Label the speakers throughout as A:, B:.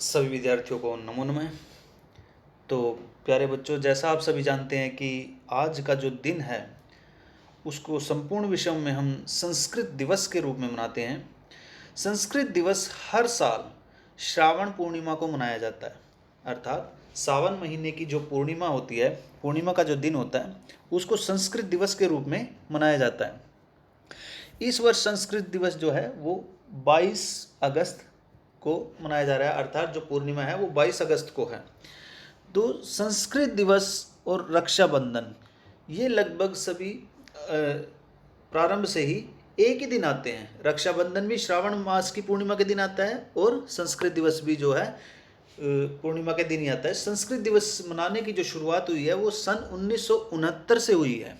A: सभी विद्यार्थियों को नमो नमः। तो प्यारे बच्चों, जैसा आप सभी जानते हैं कि आज का जो दिन है उसको संपूर्ण विश्व में हम संस्कृत दिवस के रूप में मनाते हैं। संस्कृत दिवस हर साल श्रावण पूर्णिमा को मनाया जाता है, अर्थात सावन महीने की जो पूर्णिमा होती है, पूर्णिमा का जो दिन होता है, उसको संस्कृत दिवस के रूप में मनाया जाता है। इस वर्ष संस्कृत दिवस जो है वो 22 अगस्त को मनाया जा रहा है, अर्थात जो पूर्णिमा है वो 22 अगस्त को है। तो संस्कृत दिवस और रक्षाबंधन ये लगभग सभी प्रारंभ से ही एक ही दिन आते हैं। रक्षाबंधन भी श्रावण मास की पूर्णिमा के दिन आता है और संस्कृत दिवस भी जो है पूर्णिमा के दिन ही आता है। संस्कृत दिवस मनाने की जो शुरुआत हुई है वो सन 1969 से हुई है।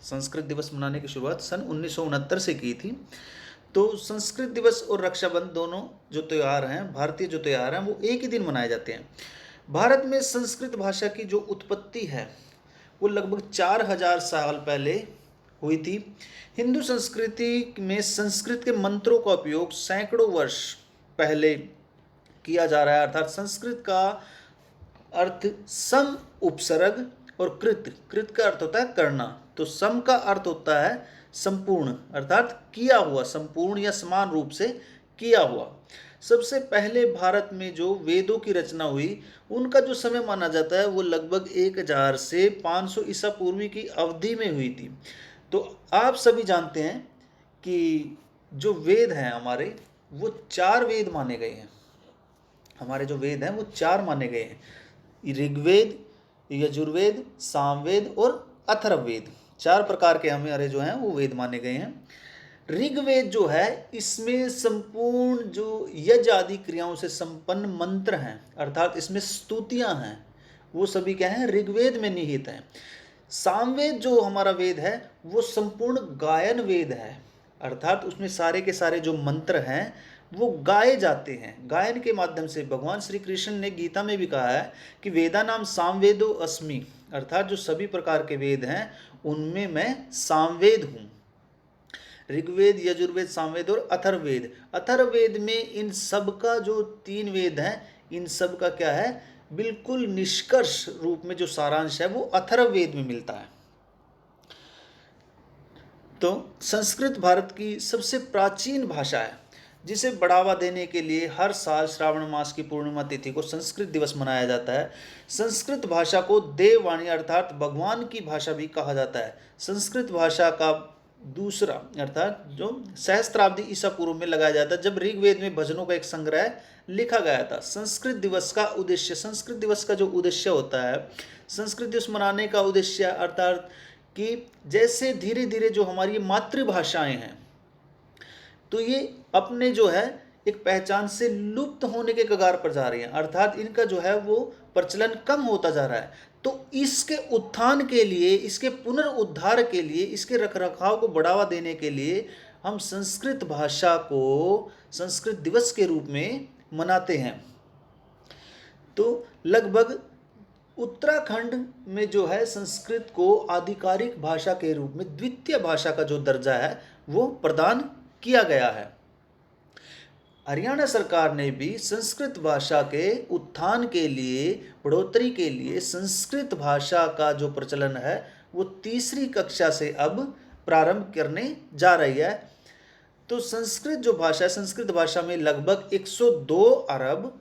A: संस्कृत दिवस मनाने की शुरुआत सन 1969 से की थी। तो संस्कृत दिवस और रक्षाबंधन दोनों जो त्यौहार हैं, भारतीय जो त्यौहार हैं, वो एक ही दिन मनाए जाते हैं। भारत में संस्कृत भाषा की जो उत्पत्ति है वो लगभग 4000 साल पहले हुई थी। हिंदू संस्कृति में संस्कृत के मंत्रों का उपयोग सैकड़ों वर्ष पहले किया जा रहा है, अर्थात संस्कृत का अर्थ सम, उपसर्ग और कृत। कृत का अर्थ होता है करना, तो सम का अर्थ होता है संपूर्ण, अर्थात किया हुआ, संपूर्ण या समान रूप से किया हुआ। सबसे पहले भारत में जो वेदों की रचना हुई उनका जो समय माना जाता है वो लगभग 1000 से 500 ईसा पूर्व की अवधि में हुई थी। तो आप सभी जानते हैं कि जो वेद हैं हमारे, वो 4 वेद माने गए हैं। हमारे जो वेद हैं वो 4 माने गए हैं: ऋग्वेद, यजुर्वेद, सामवेद और अथर्ववेद। 4 प्रकार के हमारे जो हैं वो वेद माने गए हैं। ऋग्वेद जो है इसमें संपूर्ण जो यज्ञ आदि क्रियाओं से संपन्न मंत्र हैं, अर्थात इसमें स्तुतियां हैं, वो सभी क्या हैं, ऋग्वेद में निहित हैं। सामवेद जो हमारा वेद है वो संपूर्ण गायन वेद है, अर्थात उसमें सारे के सारे जो मंत्र हैं वो गाए जाते हैं। गायन के माध्यम से भगवान श्री कृष्ण ने गीता में भी कहा है कि वेदा नाम सामवेदो अस्मि, अर्थात जो सभी प्रकार के वेद हैं उनमें मैं सामवेद हूँ। ऋग्वेद, यजुर्वेद, सामवेद और अथर्ववेद। अथर्ववेद में इन सब का जो 3 वेद हैं, इन सब का क्या है, बिल्कुल निष्कर्ष रूप में जो सारांश है वो अथर्ववेद में मिलता है। तो संस्कृत भारत की सबसे प्राचीन भाषा है, जिसे बढ़ावा देने के लिए हर साल श्रावण मास की पूर्णिमा तिथि को संस्कृत दिवस मनाया जाता है। संस्कृत भाषा को देववाणी अर्थात भगवान की भाषा भी कहा जाता है। संस्कृत भाषा का दूसरा अर्थात जो सहस्त्राब्दी ईसा पूर्व में लगाया जाता है, जब ऋग्वेद में भजनों का एक संग्रह लिखा गया था। संस्कृत दिवस का उद्देश्य, संस्कृत दिवस का जो उद्देश्य होता है, संस्कृत दिवस मनाने का उद्देश्य अर्थात कि जैसे धीरे धीरे जो हमारी मातृभाषाएं हैं तो ये अपने जो है एक पहचान से लुप्त होने के कगार पर जा रही हैं, अर्थात इनका जो है वो प्रचलन कम होता जा रहा है। तो इसके उत्थान के लिए, इसके पुनरुद्धार के लिए, इसके रखरखाव को बढ़ावा देने के लिए हम संस्कृत भाषा को संस्कृत दिवस के रूप में मनाते हैं। तो लगभग उत्तराखंड में जो है संस्कृत को आधिकारिक भाषा के रूप में द्वितीय भाषा का जो दर्जा है वो प्रदान किया गया है। हरियाणा सरकार ने भी संस्कृत भाषा के उत्थान के लिए, बढ़ोतरी के लिए संस्कृत भाषा का जो प्रचलन है वो 3री कक्षा से अब प्रारंभ करने जा रही है। तो संस्कृत जो भाषा है, संस्कृत भाषा में लगभग 102 अरब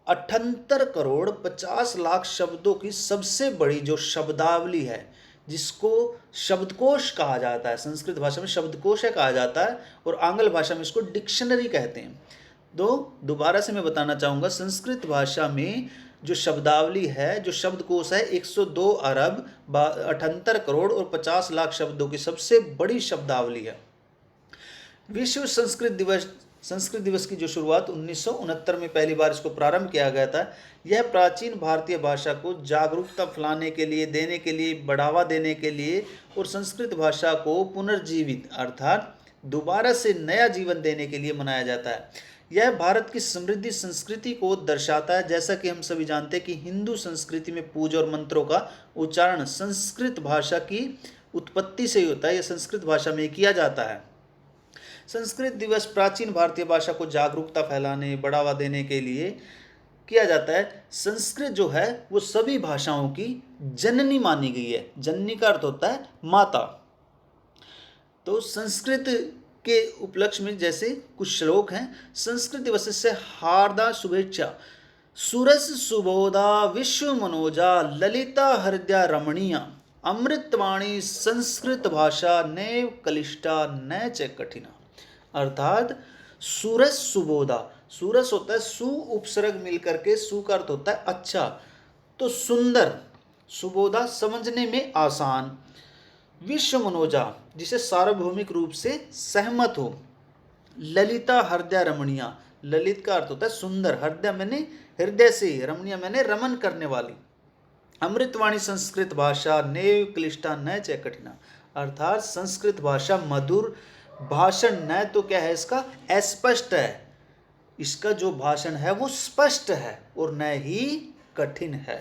A: 78 करोड़ 50 लाख शब्दों की सबसे बड़ी जो शब्दावली है, जिसको शब्दकोश कहा जाता है, संस्कृत भाषा में शब्दकोश है कहा जाता है, और आंग्ल भाषा में इसको डिक्शनरी कहते हैं। दोबारा से मैं बताना चाहूँगा, संस्कृत भाषा में जो शब्दावली है, जो शब्दकोश है, 102 अरब 78 करोड़ और 50 लाख शब्दों की सबसे बड़ी शब्दावली है। विश्व संस्कृत दिवस की जो शुरुआत 1969 में पहली बार इसको प्रारंभ किया गया था। यह प्राचीन भारतीय भाषा को जागरूकता फैलाने के लिए, देने के लिए, बढ़ावा देने के लिए और संस्कृत भाषा को पुनर्जीवित अर्थात दोबारा से नया जीवन देने के लिए मनाया जाता है। यह भारत की समृद्धि संस्कृति को दर्शाता है। जैसा कि हम सभी जानते हैं कि हिंदू संस्कृति में पूजा और मंत्रों का उच्चारण संस्कृत भाषा की उत्पत्ति से ही होता है, यह संस्कृत भाषा में किया जाता है। संस्कृत दिवस प्राचीन भारतीय भाषा को जागरूकता फैलाने, बढ़ावा देने के लिए किया जाता है। संस्कृत जो है वो सभी भाषाओं की जननी मानी गई है। जननी का अर्थ होता है माता। तो संस्कृत के उपलक्ष्य में जैसे कुछ श्लोक हैं। संस्कृत दिवस से हार्दा शुभेच्छा, सुरस सुबोधा विश्व मनोजा ललिता हृदया रमणीया, अमृतवाणी संस्कृत भाषा नैव कलिष्ठा न च कठिना। अर्थात सुरस सुबोधा, सुरस होता है सु उपसर्ग मिलकर के, सु का अर्थ होता है अच्छा, तो सुंदर, सुबोधा समझने में आसान, विश्व मनोजा जिसे सार्वभौमिक रूप से सहमत हो, ललिता हृदय रमणीया, ललित का अर्थ होता है सुंदर, हृदय मैंने हृदय से, रमणीय मैंने रमन करने वाली, अमृतवाणी संस्कृत भाषा नैव क्लिष्टा न च कठिना। अर्थात संस्कृत भाषा मधुर भाषण, न तो क्या है इसका अस्पष्ट है, इसका जो भाषण है वो स्पष्ट है और न ही कठिन है।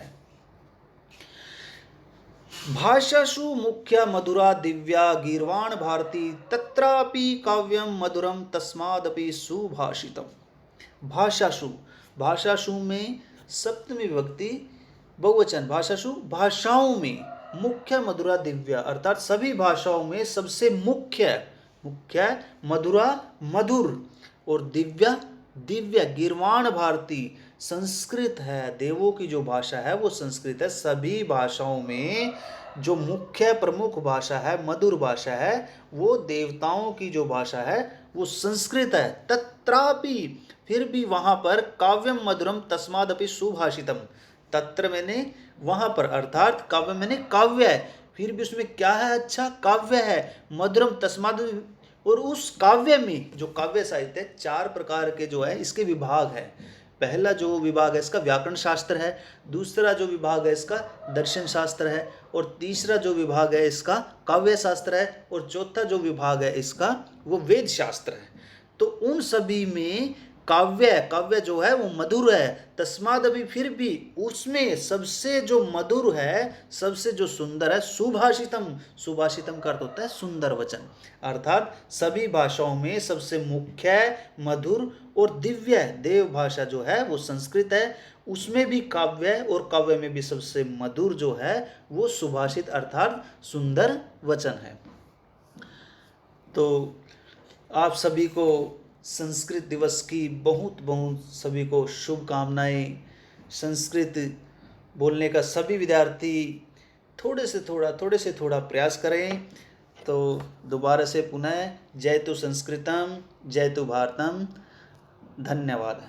A: भाषासु मुख्या मधुरा दिव्या गीर्वाण भारती तत्रापि काव्यम मधुरम तस्मादपि सुभाषितम। भाषासु, भाषासु में सप्तमी विभक्ति बहुवचन, भाषासु भाषाओं में, मुख्य मधुरा दिव्या अर्थात सभी भाषाओं में सबसे मुख्य, मुख्य मधुरा मधुर और दिव्या दिव्य, गीर्वाण भारती संस्कृत है, देवों की जो भाषा है वो संस्कृत है। सभी भाषाओं में जो मुख्य प्रमुख भाषा है, मधुर भाषा है, वो देवताओं की जो भाषा है वो संस्कृत है। तत्रापि फिर भी वहां पर काव्यम मधुरम तस्मादपि सुभाषितम, तत्र मैंने वहां पर, अर्थात काव्य मैंने काव्य है, फिर भी उसमें क्या है अच्छा काव्य है, मधुरम तस्माद, और उस काव्य में जो काव्य साहित्य है, चार प्रकार के जो है इसके विभाग है। पहला जो विभाग है इसका व्याकरण शास्त्र है, दूसरा जो विभाग है इसका दर्शन शास्त्र है, और तीसरा जो विभाग है इसका काव्य शास्त्र है, और चौथा जो विभाग है इसका वो वेद शास्त्र है। तो उन सभी में काव्य, काव्य जो है वो मधुर है, तस्माद अभी फिर भी उसमें सबसे जो मधुर है, सबसे जो सुंदर है, सुभाषितम, सुभाषितम का अर्थ होता है सुंदर वचन। अर्थात सभी भाषाओं में सबसे मुख्य, मधुर और दिव्य देव भाषा जो है वो संस्कृत है, उसमें भी काव्य, और काव्य में भी सबसे मधुर जो है वो सुभाषित अर्थात सुंदर वचन है। तो आप सभी को संस्कृत दिवस की बहुत बहुत सभी को शुभकामनाएं। संस्कृत बोलने का सभी विद्यार्थी थोड़े से थोड़ा प्रयास करें। तो दोबारा से पुनः जय तु संस्कृतम, जय तु भारतम। धन्यवाद।